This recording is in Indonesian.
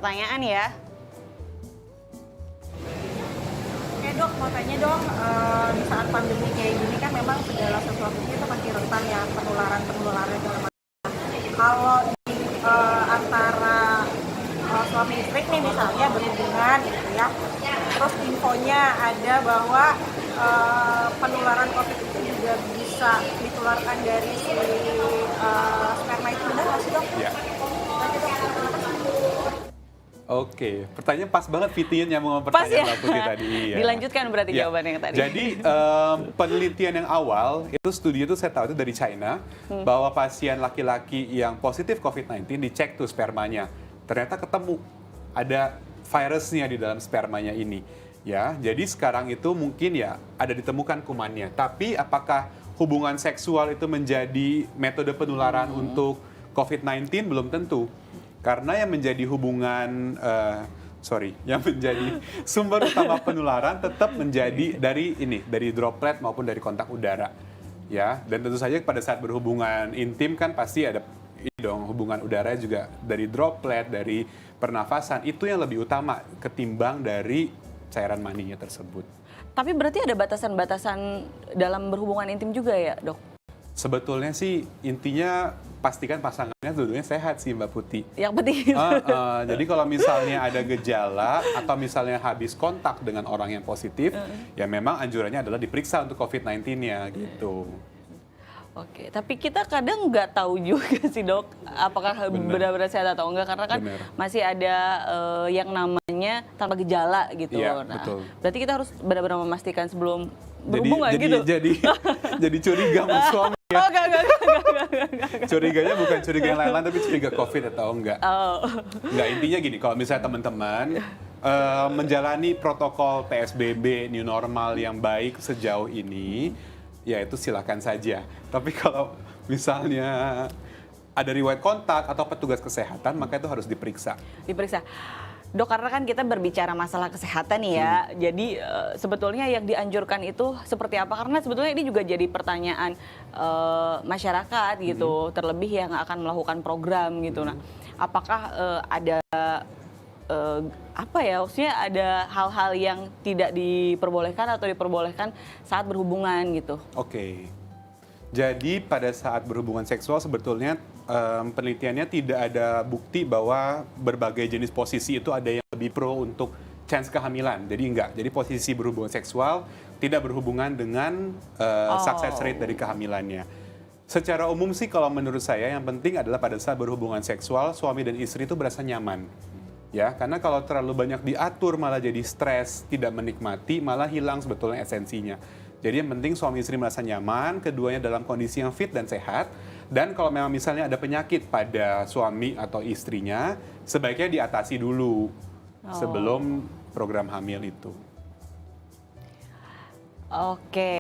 pertanyaan ya. Oke dok, mau tanya dong, di saat pandemi kayak gini kan memang segala sesuatunya itu masih rentan ya penularan segala macam. Kalau di antara suami istri nih misalnya berhubungan gitu ya, terus infonya ada bahwa penularan COVID itu juga bisa ditularkan dari si sperma itu, benar nggak sih dok? Ya. Nanti dok, terima kasih. Oke, pertanyaan pas banget Vitin yang mau Pas ya. pertanyaan Mbak Putih tadi. Iya. Dilanjutkan berarti Ya. jawabannya yang tadi. Jadi penelitian yang awal itu studi itu saya tahu itu dari China bahwa pasien laki-laki yang positif COVID-19 dicek tuh spermanya, ternyata ketemu ada virusnya di dalam spermanya ini. Ya, jadi sekarang itu mungkin ya ada ditemukan kumannya. Tapi apakah hubungan seksual itu menjadi metode penularan untuk COVID-19 belum tentu. Karena yang menjadi yang menjadi sumber utama penularan tetap menjadi dari droplet maupun dari kontak udara, ya. Dan tentu saja pada saat berhubungan intim kan pasti ada hubungan udara juga dari droplet, dari pernafasan, itu yang lebih utama ketimbang dari cairan maninya tersebut. Tapi berarti ada batasan-batasan dalam berhubungan intim juga ya, dok? Sebetulnya sih intinya pastikan pasangannya dulunya sehat sih Mbak Putih. Yang penting itu. Jadi kalau misalnya ada gejala atau misalnya habis kontak dengan orang yang positif, ya memang anjurannya adalah diperiksa untuk COVID-19-nya gitu. Oke, tapi kita kadang nggak tahu juga sih dok, apakah benar-benar sehat atau enggak, karena kan masih ada yang namanya tanpa gejala gitu. Iya, Nah, betul. berarti kita harus benar-benar memastikan sebelum berhubungan gitu. Jadi curiga sama suami ya. Oh, enggak. Curiganya bukan curiga yang lain-lain, tapi curiga COVID atau enggak. Oh. Enggak, intinya gini, kalau misalnya teman-teman menjalani protokol PSBB new normal yang baik sejauh ini, ya itu silakan saja. Tapi kalau misalnya ada riwayat kontak atau petugas kesehatan, maka itu harus diperiksa. Diperiksa. Dok, karena kan kita berbicara masalah kesehatan nih ya, jadi sebetulnya yang dianjurkan itu seperti apa? Karena sebetulnya ini juga jadi pertanyaan masyarakat gitu, terlebih yang akan melakukan program gitu. Nah, apakah ada maksudnya ada hal-hal yang tidak diperbolehkan atau diperbolehkan saat berhubungan gitu? Oke. Jadi pada saat berhubungan seksual sebetulnya penelitiannya tidak ada bukti bahwa berbagai jenis posisi itu ada yang lebih pro untuk chance kehamilan. Jadi enggak. Jadi posisi berhubungan seksual tidak berhubungan dengan success rate dari kehamilannya. Secara umum sih kalau menurut saya yang penting adalah pada saat berhubungan seksual suami dan istri itu berasa nyaman. Ya, karena kalau terlalu banyak diatur malah jadi stres, tidak menikmati, malah hilang sebetulnya esensinya. Jadi yang penting suami istri merasa nyaman, keduanya dalam kondisi yang fit dan sehat. Dan kalau memang misalnya ada penyakit pada suami atau istrinya, sebaiknya diatasi dulu sebelum program hamil itu. Oke.